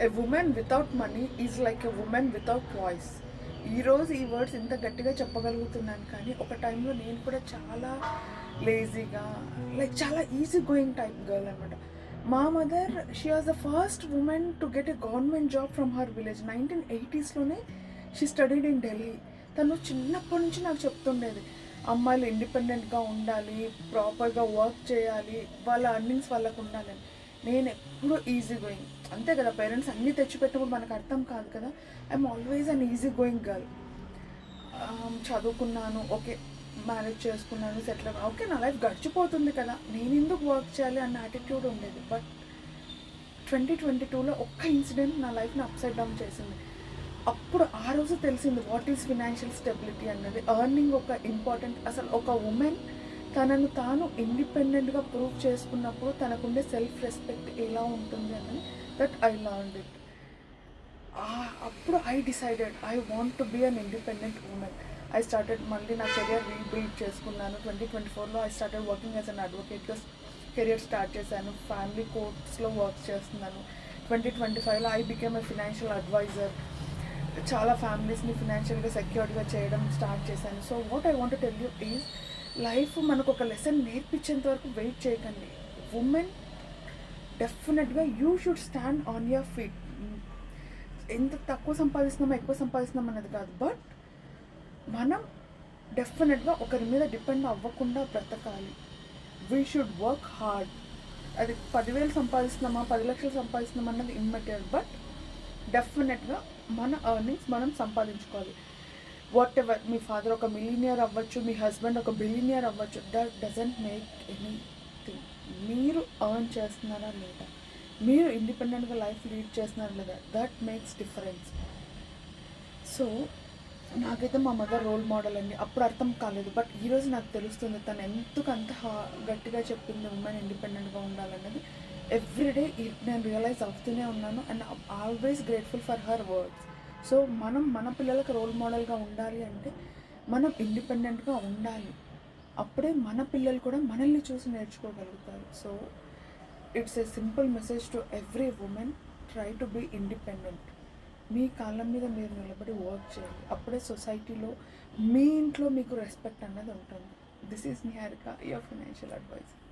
A women without money is like a women without voice. ఈరోజు ఈ words ఇంత గట్టిగా చెప్పగలుగుతున్నాను, కానీ ఒక టైంలో నేను కూడా చాలా లేజీగా, లైక్ చాలా ఈజీ గోయింగ్ టైప్ గర్ల్ అనమాట. మా mother, she was the first women to get a government job from her village. 1980s she studied in Delhi. తను చిన్నప్పటి నుంచి నాకు చెప్తుండేది, అమ్మాయిలు ఇండిపెండెంట్గా ఉండాలి, ప్రాపర్గా వర్క్ చేయాలి, వాళ్ళ అర్నింగ్స్ వాళ్ళకు ఉండాలని. నేను ఎప్పుడు ఈజీ గోయింగ్, అంతే కదా, పేరెంట్స్ అన్నీ తెచ్చిపెట్టినప్పుడు మనకు అర్థం కాదు కదా. I'm always an easy going girl. చదువుకున్నాను, ఓకే, మ్యారేజ్ చేసుకున్నాను, సెటిల్, ఓకే, నా లైఫ్ గడిచిపోతుంది కదా, నేను ఎందుకు వర్క్ చేయాలి అన్న యాటిట్యూడ్ ఉండేది. బట్ 2022లో ఒక్క ఇన్సిడెంట్ నా లైఫ్ని అప్సైడ్ డౌన్ చేసింది. అప్పుడు ఆ రోజు తెలిసింది వాట్ ఈస్ ఫినాన్షియల్ స్టెబిలిటీ అన్నది, ఎర్నింగ్ ఒక ఇంపార్టెంట్. అసలు ఒక ఉమెన్ తనను తాను ఇండిపెండెంట్గా ప్రూవ్ చేసుకున్నప్పుడు తనకుండే సెల్ఫ్ రెస్పెక్ట్ ఎలా ఉంటుంది అన్నది, దట్ ఐ లర్న్డ్ ఇట్. అప్పుడు I decided I want to be an independent woman. I started, మళ్ళీ నా కెరియర్ రీబిల్డ్ చేసుకున్నాను. 2024లో I started working as an అడ్వకేట్గా కెరియర్ స్టార్ట్ చేశాను. ఫ్యామిలీ కోర్ట్స్లో వర్క్ చేస్తున్నాను. 2025లో I became a financial advisor. చాలా ఫ్యామిలీస్ని ఫినాన్షియల్గా సెక్యూర్డ్గా చేయడం స్టార్ట్ చేశాను. So what I want tell you is, life మనకు ఒక లెసన్ నేర్పించేంత వరకు వెయిట్ చేయకండి. ఉమెన్ డెఫినెట్గా you should stand on your feet. ఎంత తక్కువ సంపాదిస్తున్నామో ఎక్కువ సంపాదిస్తున్నాం అనేది కాదు, బట్ మనం డెఫినెట్గా ఒకరి మీద డిపెండ్ అవ్వకుండా బ్రతకాలి. We should work hard. అది 10,000 సంపాదిస్తున్నామా 10 లక్షలు సంపాదిస్తున్నామా అన్నది ఇమ్మెటీరియల్, బట్ డెఫినెట్గా మన ఎర్నింగ్స్ మనం సంపాదించుకోవాలి. వాట్ ఎవర్, మీ ఫాదర్ ఒక మిలీనియర్ అవ్వచ్చు, మీ హస్బెండ్ ఒక బిలీనియర్ అవ్వచ్చు, దట్ డజంట్ మేక్ ఎనీథింగ్. మీరు ఎర్న్ చేస్తున్నారా లేదా, మీరు ఇండిపెండెంట్గా లైఫ్ లీడ్ చేస్తున్నారా లేదా, దట్ మేక్స్ డిఫరెన్స్. సో నాకైతే మా మదర్ రోల్ మోడల్ అండి. అప్పుడు అర్థం కాలేదు, బట్ ఈరోజు నాకు తెలుస్తుంది తను అంత గట్టిగా చెప్పింది ఉమెన్ ఇండిపెండెంట్గా ఉండాలన్నది. ఎవ్రీడే నేను రియలైజ్ అవుతూనే ఉన్నాను, and always grateful for her words. So మనం మన పిల్లలకు రోల్ మోడల్గా ఉండాలి అంటే మనం ఇండిపెండెంట్గా ఉండాలి. అప్పుడే మన పిల్లలు కూడా మనల్ని చూసి నేర్చుకోగలుగుతారు. So it's a simple message to every woman, try to be independent. మీ కాళ్ళ మీద మీరు నిలబడి వర్క్ చేయాలి. అప్పుడే సొసైటీలో మీ ఇంట్లో మీకు రెస్పెక్ట్ అన్నది ఉంటుంది. This is Niharika, your financial advisor.